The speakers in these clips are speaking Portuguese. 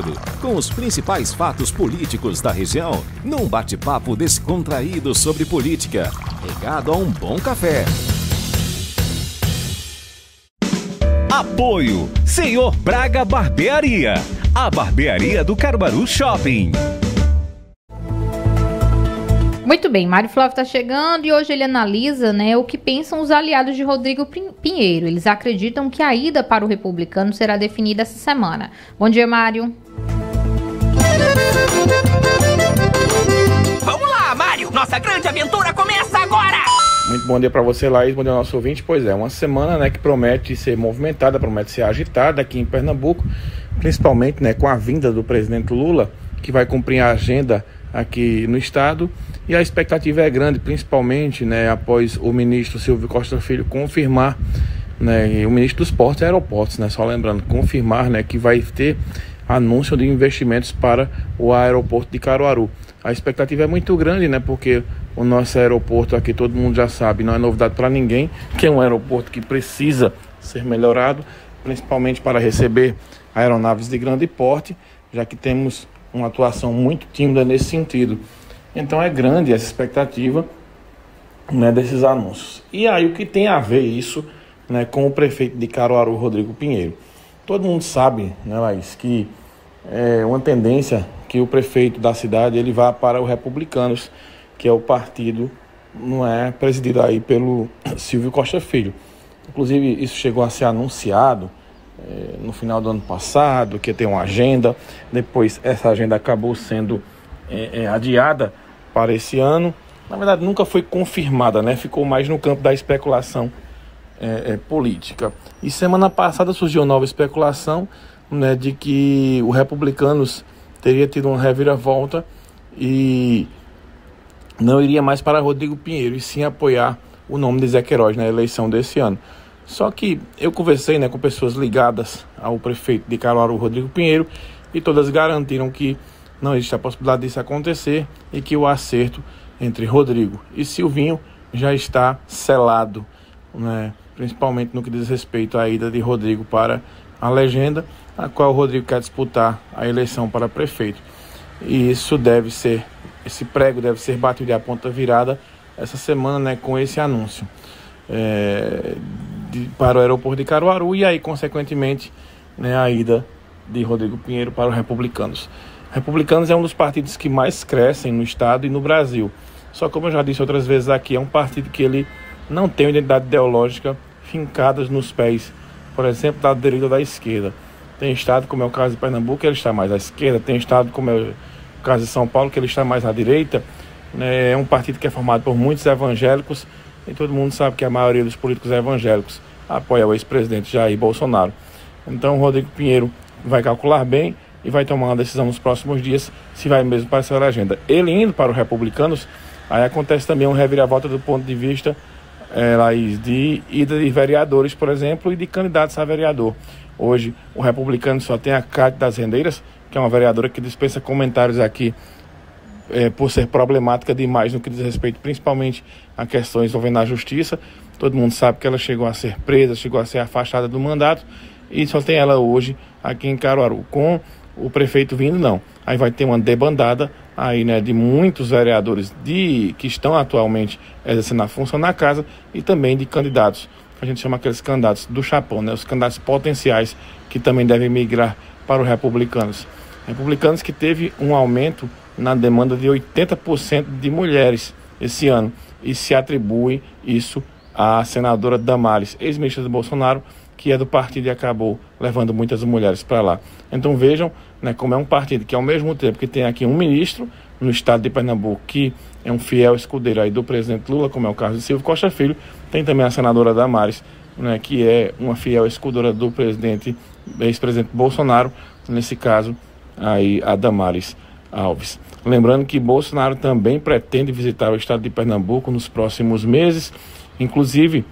cedo, com os principais fatos políticos da região, num bate-papo descontraído sobre política, regado a um bom café. Apoio Senhor Braga Barbearia, a barbearia do Caruaru Shopping. Muito bem, Mário Flávio está chegando e hoje ele analisa, o que pensam os aliados de Rodrigo Pinheiro. Eles acreditam que a ida para o Republicano será definida essa semana. Bom dia, Mário. Vamos lá, Mário! Nossa grande aventura começa agora! Muito bom dia para você, Laís, bom dia ao nosso ouvinte. Pois é, uma semana que promete ser movimentada, promete ser agitada aqui em Pernambuco, principalmente com a vinda do presidente Lula, que vai cumprir a agenda aqui no estado, e a expectativa é grande, principalmente após o ministro Silvio Costa Filho confirmar, o ministro dos Portos e Aeroportos, só lembrando, confirmar que vai ter anúncio de investimentos para o aeroporto de Caruaru. A expectativa é muito grande, porque o nosso aeroporto aqui, todo mundo já sabe, não é novidade para ninguém, que é um aeroporto que precisa ser melhorado, principalmente para receber aeronaves de grande porte, já que temos uma atuação muito tímida nesse sentido. Então é grande essa expectativa desses anúncios. E aí o que tem a ver isso com o prefeito de Caruaru, Rodrigo Pinheiro? Todo mundo sabe, Laís, que é uma tendência que o prefeito da cidade ele vá para o Republicanos, que é o partido presidido aí pelo Silvio Costa Filho. Inclusive isso chegou a ser anunciado no final do ano passado, que ia ter uma agenda. Depois essa agenda acabou sendo adiada para esse ano. Na verdade nunca foi confirmada, ficou mais no campo da especulação política. E semana passada surgiu nova especulação de que o Republicanos teria tido uma reviravolta e não iria mais para Rodrigo Pinheiro, e sim apoiar o nome de Zé Queiroz na eleição desse ano. Só que eu conversei com pessoas ligadas ao prefeito de Caruaru, Rodrigo Pinheiro, e todas garantiram que não existe a possibilidade disso acontecer e que o acerto entre Rodrigo e Silvinho já está selado, principalmente no que diz respeito à ida de Rodrigo para a legenda, a qual o Rodrigo quer disputar a eleição para prefeito. E esse prego deve ser batido à ponta virada essa semana com esse anúncio. Para o aeroporto de Caruaru e aí, consequentemente, a ida de Rodrigo Pinheiro para o Republicanos. Republicanos é um dos partidos que mais crescem no estado e no Brasil. Só como eu já disse outras vezes aqui, é um partido que ele não tem uma identidade ideológica fincada nos pés, por exemplo, da direita ou da esquerda. Tem estado, como é o caso de Pernambuco, que ele está mais à esquerda. Tem estado, como é o caso de São Paulo, que ele está mais à direita. É um partido que é formado por muitos evangélicos, e todo mundo sabe que a maioria dos políticos evangélicos apoia o ex-presidente Jair Bolsonaro. Então o Rodrigo Pinheiro vai calcular bem e vai tomar uma decisão nos próximos dias se vai mesmo para essa agenda. Ele indo para os Republicanos, aí acontece também uma reviravolta do ponto de vista Laís, de ida de vereadores, por exemplo, e de candidatos a vereador. Hoje o Republicano só tem a Cátia das Rendeiras, que é uma vereadora que dispensa comentários aqui, por ser problemática demais no que diz respeito principalmente a questões envolvendo a justiça. Todo mundo sabe que ela chegou a ser presa, chegou a ser afastada do mandato, e só tem ela hoje aqui em Caruaru. Com o prefeito vindo, não. Aí vai ter uma debandada aí, de muitos vereadores que estão atualmente exercendo a função na casa, e também de candidatos, a gente chama aqueles candidatos do chapão, os candidatos potenciais que também devem migrar para os Republicanos. Republicanos que teve um aumento na demanda de 80% de mulheres esse ano, e se atribui isso à senadora Damares, ex-ministra do Bolsonaro, que é do partido e acabou levando muitas mulheres para lá. Então vejam como é um partido que, ao mesmo tempo que tem aqui um ministro no estado de Pernambuco, que é um fiel escudeiro aí do presidente Lula, como é o caso de Silvio Costa Filho, tem também a senadora Damares, que é uma fiel escudeira do ex-presidente Bolsonaro, nesse caso aí a Damares Alves. Lembrando que Bolsonaro também pretende visitar o estado de Pernambuco nos próximos meses. Inclusive,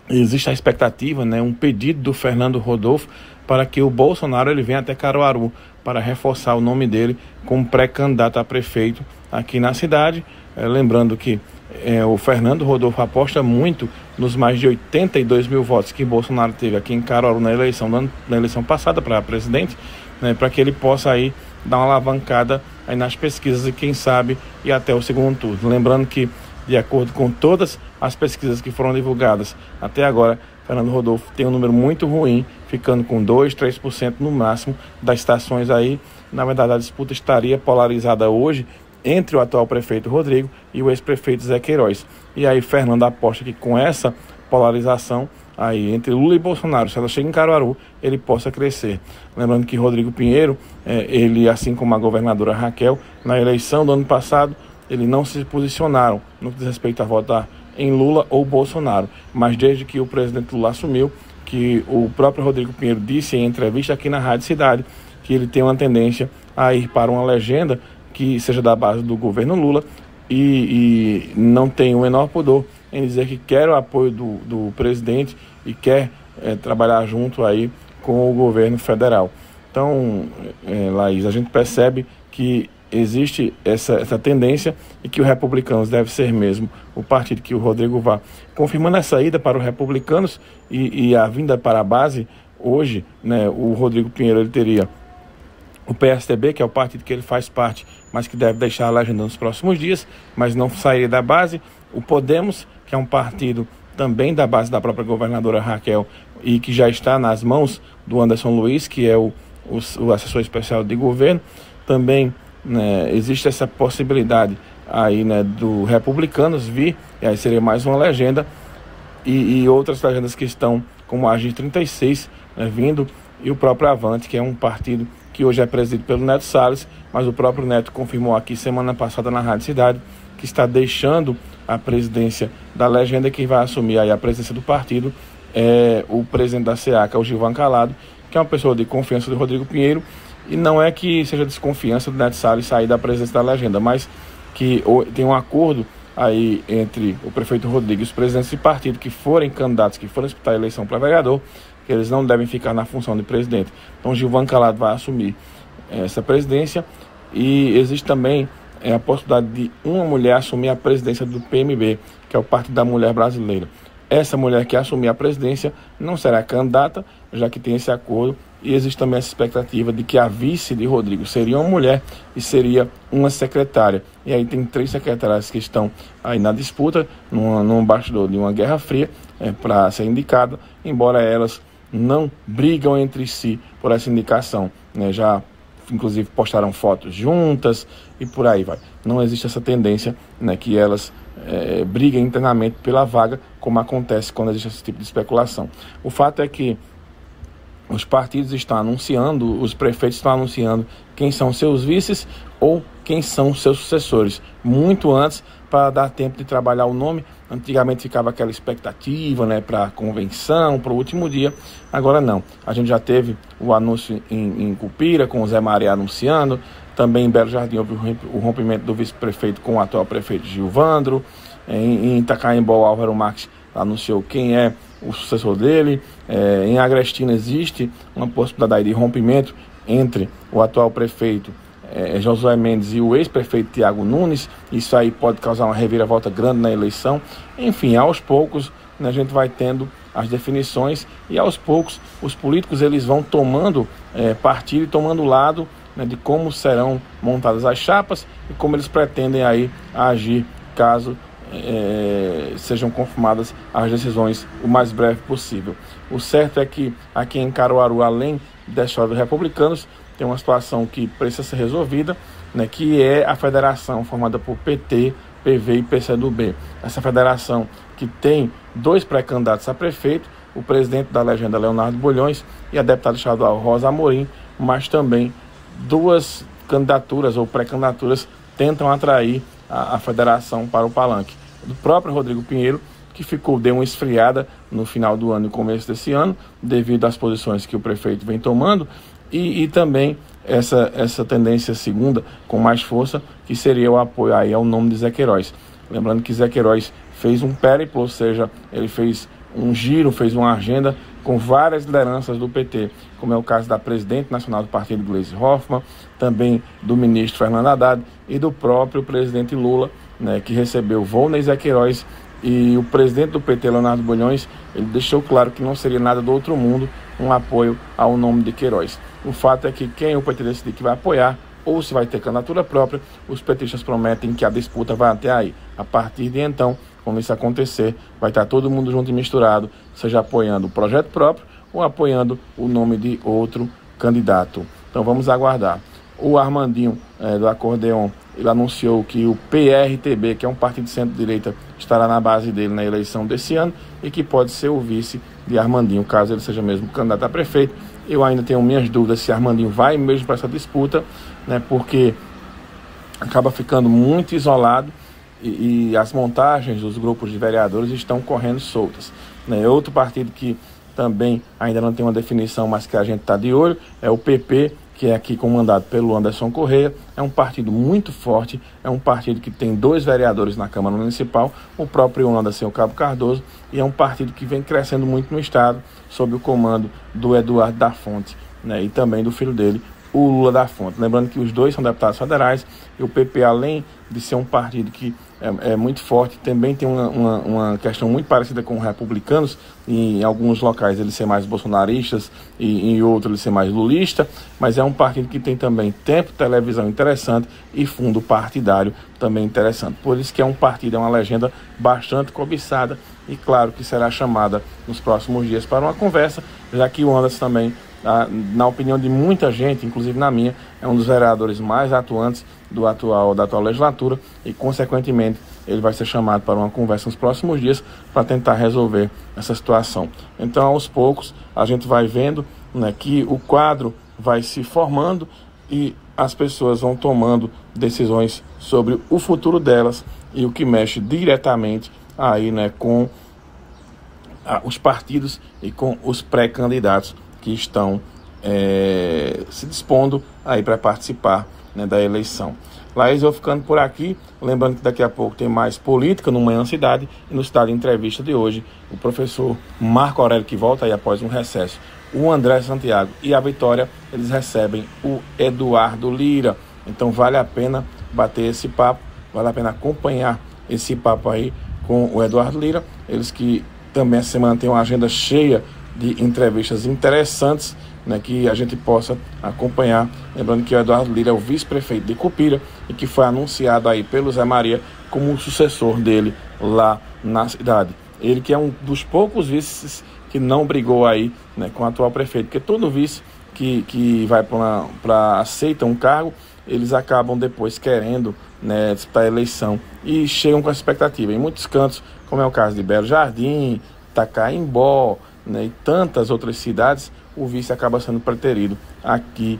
existe a expectativa, um pedido do Fernando Rodolfo para que o Bolsonaro ele venha até Caruaru para reforçar o nome dele como pré-candidato a prefeito aqui na cidade. Lembrando que o Fernando Rodolfo aposta muito nos mais de 82 mil votos que Bolsonaro teve aqui em Caruaru na eleição passada para presidente. né, para que ele possa aí dar uma alavancada aí nas pesquisas e quem sabe ir até o segundo turno. Lembrando que, de acordo com todas as pesquisas que foram divulgadas até agora, Fernando Rodolfo tem um número muito ruim, ficando com 2%, 3% no máximo das estações aí. Na verdade, a disputa estaria polarizada hoje entre o atual prefeito Rodrigo e o ex-prefeito Zé Queiroz. E aí Fernando aposta que com essa polarização aí entre Lula e Bolsonaro, se ela chega em Caruaru, ele possa crescer. Lembrando que Rodrigo Pinheiro, ele, assim como a governadora Raquel, na eleição do ano passado, eles não se posicionaram no que diz respeito a votar em Lula ou Bolsonaro. Mas desde que o presidente Lula assumiu, que o próprio Rodrigo Pinheiro disse em entrevista aqui na Rádio Cidade, que ele tem uma tendência a ir para uma legenda que seja da base do governo Lula e não tem o menor pudor em dizer que quer o apoio do presidente e quer trabalhar junto aí com o governo federal. Então, Laís, a gente percebe que existe essa tendência e que o Republicanos deve ser mesmo o partido que o Rodrigo vá. Confirmando essa ida para os Republicanos e a vinda para a base, hoje, né, o Rodrigo Pinheiro ele teria o PSDB, que é o partido que ele faz parte, mas que deve deixar a legenda nos próximos dias, mas não sairia da base. O Podemos, que é um partido também da base da própria governadora Raquel e que já está nas mãos do Anderson Luiz, que é o assessor especial de governo. Também, né, existe essa possibilidade aí, né, do Republicanos vir, e aí seria mais uma legenda, e outras legendas que estão, como a Agir 36, né, vindo, e o próprio Avante, que é um partido que hoje é presidido pelo Neto Salles, mas o próprio Neto confirmou aqui semana passada na Rádio Cidade que está deixando a presidência da legenda. Quem vai assumir aí a presidência do partido é o presidente da SEACA, o Gilvan Calado, que é uma pessoa de confiança do Rodrigo Pinheiro, e não é que seja desconfiança do Neto Salles sair da presidência da legenda, mas que tem um acordo aí entre o prefeito Rodrigo e os presidentes de partido que forem candidatos, que forem disputar a eleição para vereador, que eles não devem ficar na função de presidente. Então Gilvan Calado vai assumir essa presidência, e existe também a possibilidade de uma mulher assumir a presidência do PMB, que é o Partido da Mulher Brasileira. Essa mulher que assumir a presidência não será candidata, já que tem esse acordo, e existe também essa expectativa de que a vice de Rodrigo seria uma mulher e seria uma secretária. E aí tem 3 secretárias que estão aí na disputa, num bastidor de uma guerra fria, para ser indicada, embora elas não brigam entre si por essa indicação, né? Já inclusive postaram fotos juntas e por aí vai. Não existe essa tendência, né, que elas briguem internamente pela vaga, como acontece quando existe esse tipo de especulação. O fato é que os partidos estão anunciando, os prefeitos estão anunciando quem são seus vices ou quem são seus sucessores, muito antes, para dar tempo de trabalhar o nome. Antigamente ficava aquela expectativa, né, para a convenção, para o último dia. Agora não. A gente já teve o anúncio em Cupira, com o Zé Maria anunciando. Também em Belo Jardim houve o rompimento do vice-prefeito com o atual prefeito Gilvandro. Em Itacaembó, Álvaro Marques anunciou quem é o sucessor dele. Em Agrestina existe uma possibilidade de rompimento entre o atual prefeito Josué Mendes e o ex-prefeito Tiago Nunes. Isso aí pode causar uma reviravolta grande na eleição. Enfim, aos poucos, né, a gente vai tendo as definições, e aos poucos os políticos eles vão tomando partido e tomando lado, né, de como serão montadas as chapas e como eles pretendem aí agir caso sejam confirmadas as decisões o mais breve possível. O certo é que aqui em Caruaru, além da história dos Republicanos, tem uma situação que precisa ser resolvida, né, que é a federação formada por PT, PV e PCdoB. Essa federação que tem 2 pré-candidatos a prefeito, o presidente da legenda Leonardo Bulhões e a deputada estadual Rosa Amorim, mas também 2 candidaturas ou pré-candidaturas tentam atrair a federação para o palanque. Do próprio Rodrigo Pinheiro, que deu uma esfriada no final do ano e começo desse ano, devido às posições que o prefeito vem tomando, e também essa tendência segunda, com mais força, que seria o apoio aí ao nome de Zé Queiroz. Lembrando que Zé Queiroz fez um périplo, ou seja, ele fez um giro, fez uma agenda com várias lideranças do PT, como é o caso da presidente nacional do partido, Gleisi Hoffmann, também do ministro Fernando Haddad e do próprio presidente Lula, né, que recebeu Volney Zé Queiroz. E o presidente do PT, Leonardo Bulhões, ele deixou claro que não seria nada do outro mundo um apoio ao nome de Queiroz. O fato é que quem o PT decidir que vai apoiar, ou se vai ter candidatura própria, os petistas prometem que a disputa vai até aí. A partir de então, quando isso acontecer, vai estar todo mundo junto e misturado, seja apoiando o projeto próprio ou apoiando o nome de outro candidato. Então vamos aguardar. O Armandinho, do Acordeon, ele anunciou que o PRTB, que é um partido de centro-direita, estará na base dele na eleição desse ano e que pode ser o vice de Armandinho, caso ele seja mesmo candidato a prefeito. Eu ainda tenho minhas dúvidas se Armandinho vai mesmo para essa disputa, né, porque acaba ficando muito isolado e as montagens dos grupos de vereadores estão correndo soltas, né. Outro partido que também ainda não tem uma definição, mas que a gente está de olho, é o PP, que é aqui comandado pelo Anderson Correia. É um partido muito forte, é um partido que tem 2 vereadores na Câmara Municipal, o próprio Anderson Cabo Cardoso, e é um partido que vem crescendo muito no estado, sob o comando do Eduardo da Fonte, né, e também do filho dele, o Lula da Fonte. Lembrando que os 2 são deputados federais, e o PP, além de ser um partido que é muito forte, também tem uma questão muito parecida com os republicanos, e em alguns locais eles ser mais bolsonaristas e em outros eles ser mais lulista, mas é um partido que tem também tempo, televisão interessante e fundo partidário também interessante. Por isso que é um partido, é uma legenda bastante cobiçada e claro que será chamada nos próximos dias para uma conversa, já que o Anderson também, na opinião de muita gente, inclusive na minha, é um dos vereadores mais atuantes da atual legislatura e, consequentemente, ele vai ser chamado para uma conversa nos próximos dias para tentar resolver essa situação. Então, aos poucos, a gente vai vendo, né, que o quadro vai se formando e as pessoas vão tomando decisões sobre o futuro delas e o que mexe diretamente aí, né, com os partidos e com os pré-candidatos que estão se dispondo aí para participar, né, da eleição. Laís, eu ficando por aqui, lembrando que daqui a pouco tem mais política no Manhã Cidade, e no estado de entrevista de hoje, o professor Marco Aurélio, que volta aí após um recesso, o André Santiago e a Vitória, eles recebem o Eduardo Lira. Então vale a pena bater esse papo, vale a pena acompanhar esse papo aí com o Eduardo Lira, eles que também essa semana tem uma agenda cheia de entrevistas interessantes, né, que a gente possa acompanhar. Lembrando que o Eduardo Lira é o vice-prefeito de Cupira e que foi anunciado aí pelo Zé Maria como o sucessor dele lá na cidade. Ele que é um dos poucos vices que não brigou aí, né, com o atual prefeito, porque todo vice que vai para aceita um cargo, eles acabam depois querendo, né, disputar a eleição e chegam com a expectativa. Em muitos cantos, como é o caso de Belo Jardim, Itacaimbó, né, e tantas outras cidades, o vice acaba sendo preterido. Aqui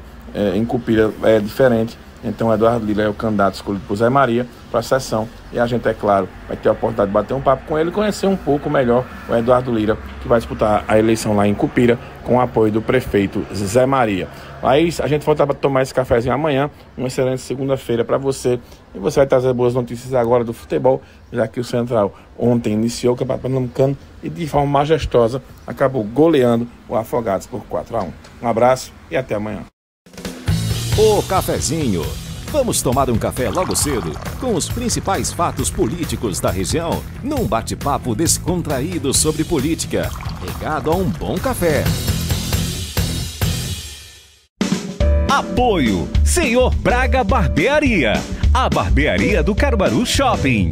em Cupira é diferente. Então, Eduardo Lira é o candidato escolhido por Zé Maria para a sessão. E a gente, é claro, vai ter a oportunidade de bater um papo com ele e conhecer um pouco melhor o Eduardo Lira, que vai disputar a eleição lá em Cupira com o apoio do prefeito Zé Maria. Mas a gente volta para tomar esse cafezinho amanhã. Uma excelente segunda-feira para você. E você vai trazer boas notícias agora do futebol, já que o Central ontem iniciou o Campeonato Pernambucano e de forma majestosa acabou goleando o Afogados por 4-1. Um abraço e até amanhã. O cafezinho. Vamos tomar um café logo cedo com os principais fatos políticos da região, num bate-papo descontraído sobre política, regado a um bom café. Apoio Senhor Braga Barbearia, a barbearia do Caruaru Shopping.